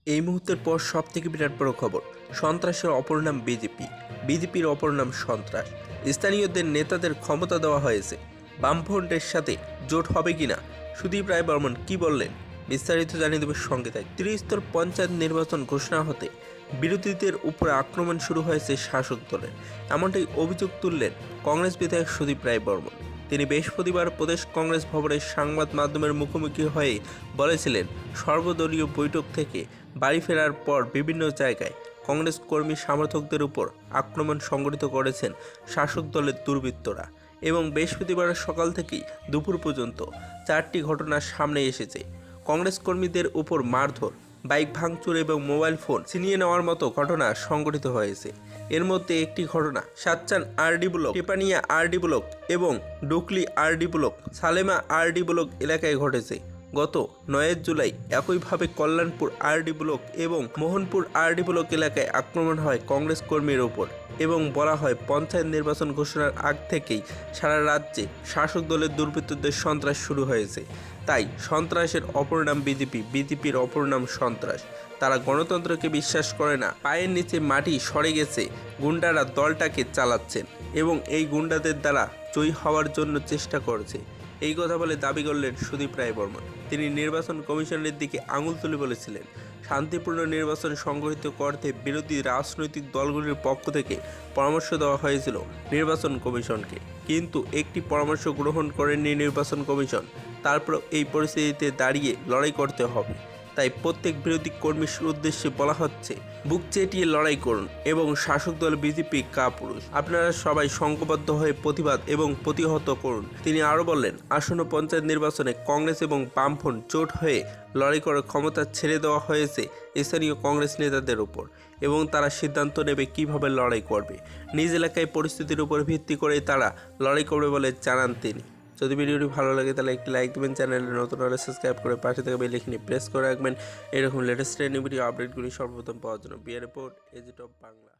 এই মুহূর্তের পর সবথেকে বিরাট বড় খবর, সন্ত্রাসের অপর নাম বিজেপি, বিজেপির অপর নাম সন্ত্রাস। স্থানীয়দের নেতাদের ক্ষমতা দেওয়া হয়েছে, বামফ্রন্টের সাথে জোট হবে কিনা, সুদীপ রায় বর্মন কি বললেন, বিস্তারিত জানিয়ে দেবে সঙ্গে তাই। ত্রিস্তর পঞ্চায়েত নির্বাচন ঘোষণা হতে বিরোধীদের উপরে আক্রমণ শুরু হয়েছে শাসক দলের, এমনটাই অভিযোগ তুললেন কংগ্রেস বিধায়ক সুদীপ রায় বর্মন। তিনি বৃহস্পতিবার প্রদেশ কংগ্রেস ভবনের সংবাদ মাধ্যমের মুখোমুখি হয়ে বলেছিলেন, সর্বদলীয় বৈঠক থেকে বাড়ি ফেরার পর বিভিন্ন জায়গায় কংগ্রেস কর্মী সমর্থকদের উপর আক্রমণ সংঘটিত করেছেন শাসক দলের দুর্বৃত্তরা এবং বৃহস্পতিবার সকাল থেকেই দুপুর পর্যন্ত 4টি ঘটনা সামনে এসেছে। কংগ্রেস কর্মীদের উপর মারধর, বাইক ভাঙচুর এবং মোবাইল ফোন ছিনিয়ে নেওয়ার মতো ঘটনা সংঘটিত হয়েছে। এর মধ্যে একটি ঘটনা সাতচান RD block, Tepania RD block এবং Dukli RD block, Salema RD block এলাকায় ঘটেছে। গত 9 জুলাই একইভাবে কল্যাণপুর আরডি ব্লক এবং মোহনপুর আরডি ব্লক এলাকায় আক্রমণ হয় কংগ্রেস কর্মীর ওপর এবং বলা হয় পঞ্চায়েত নির্বাচন ঘোষণার আগ থেকেই সারা রাজ্যে শাসক দলের দুর্বৃত্তদের সন্ত্রাস শুরু হয়েছে। তাই সন্ত্রাসের অপর নাম বিজেপি, বিজেপির অপর নাম সন্ত্রাস। তারা গণতন্ত্রকে বিশ্বাস করে না, পায়ের নিচে মাটি সরে গেছে, গুন্ডারা দলটাকে চালাচ্ছেন এবং এই গুন্ডাদের দ্বারা জয়ী হওয়ার জন্য চেষ্টা করছে। এই কথা বলে দাবি করলেন সুদীপ রায় বর্মন। তিনি নির্বাচন কমিশনের দিকে আঙুল তুলে বলেছিলেন, শান্তিপূর্ণ নির্বাচন সংগঠিত করতে বিরোধী রাজনৈতিক দলগুলির পক্ষ থেকে পরামর্শ দেওয়া হয়েছিল নির্বাচন কমিশনকে, কিন্তু একটি পরামর্শ গ্রহণ করেননি নির্বাচন কমিশন। তারপর এই পরিস্থিতিতে দাঁড়িয়ে লড়াই করতে হবে। তাই প্রত্যেক বিরোধী কর্মীর উদ্দেশ্যে বলা হচ্ছে, বুক চেটিয়ে লড়াই করুন এবং শাসক দল বিজেপি কাপুরুষ, আপনারা সবাই সংঘবদ্ধ হয়ে প্রতিবাদ এবং প্রতিহত করুন। তিনি আরও বললেন, আসন্ন পঞ্চায়েত নির্বাচনে কংগ্রেস এবং বামফ্রন্ট জোট হয়ে লড়াই করে ক্ষমতা ছেড়ে দেওয়া হয়েছে স্থানীয় কংগ্রেস নেতাদের উপর এবং তারা সিদ্ধান্ত নেবে কিভাবে লড়াই করবে। নিজ এলাকায় পরিস্থিতির উপর ভিত্তি করে তারা লড়াই করবে বলে জানান তিনি। যদি ভিডিওটি ভালো লাগে তাহলে একটি লাইক দেবেন, চ্যানেলে নতুন হলে সাবস্ক্রাইব করে পাশে থাকা বেল আইকনে প্রেস করে রাখবেন এরকম লেটেস্ট ভিডিও আপডেটগুলি সর্বপ্রথম পাওয়ার জন্য। বিআর রিপোর্ট, এজিট অফ বাংলা।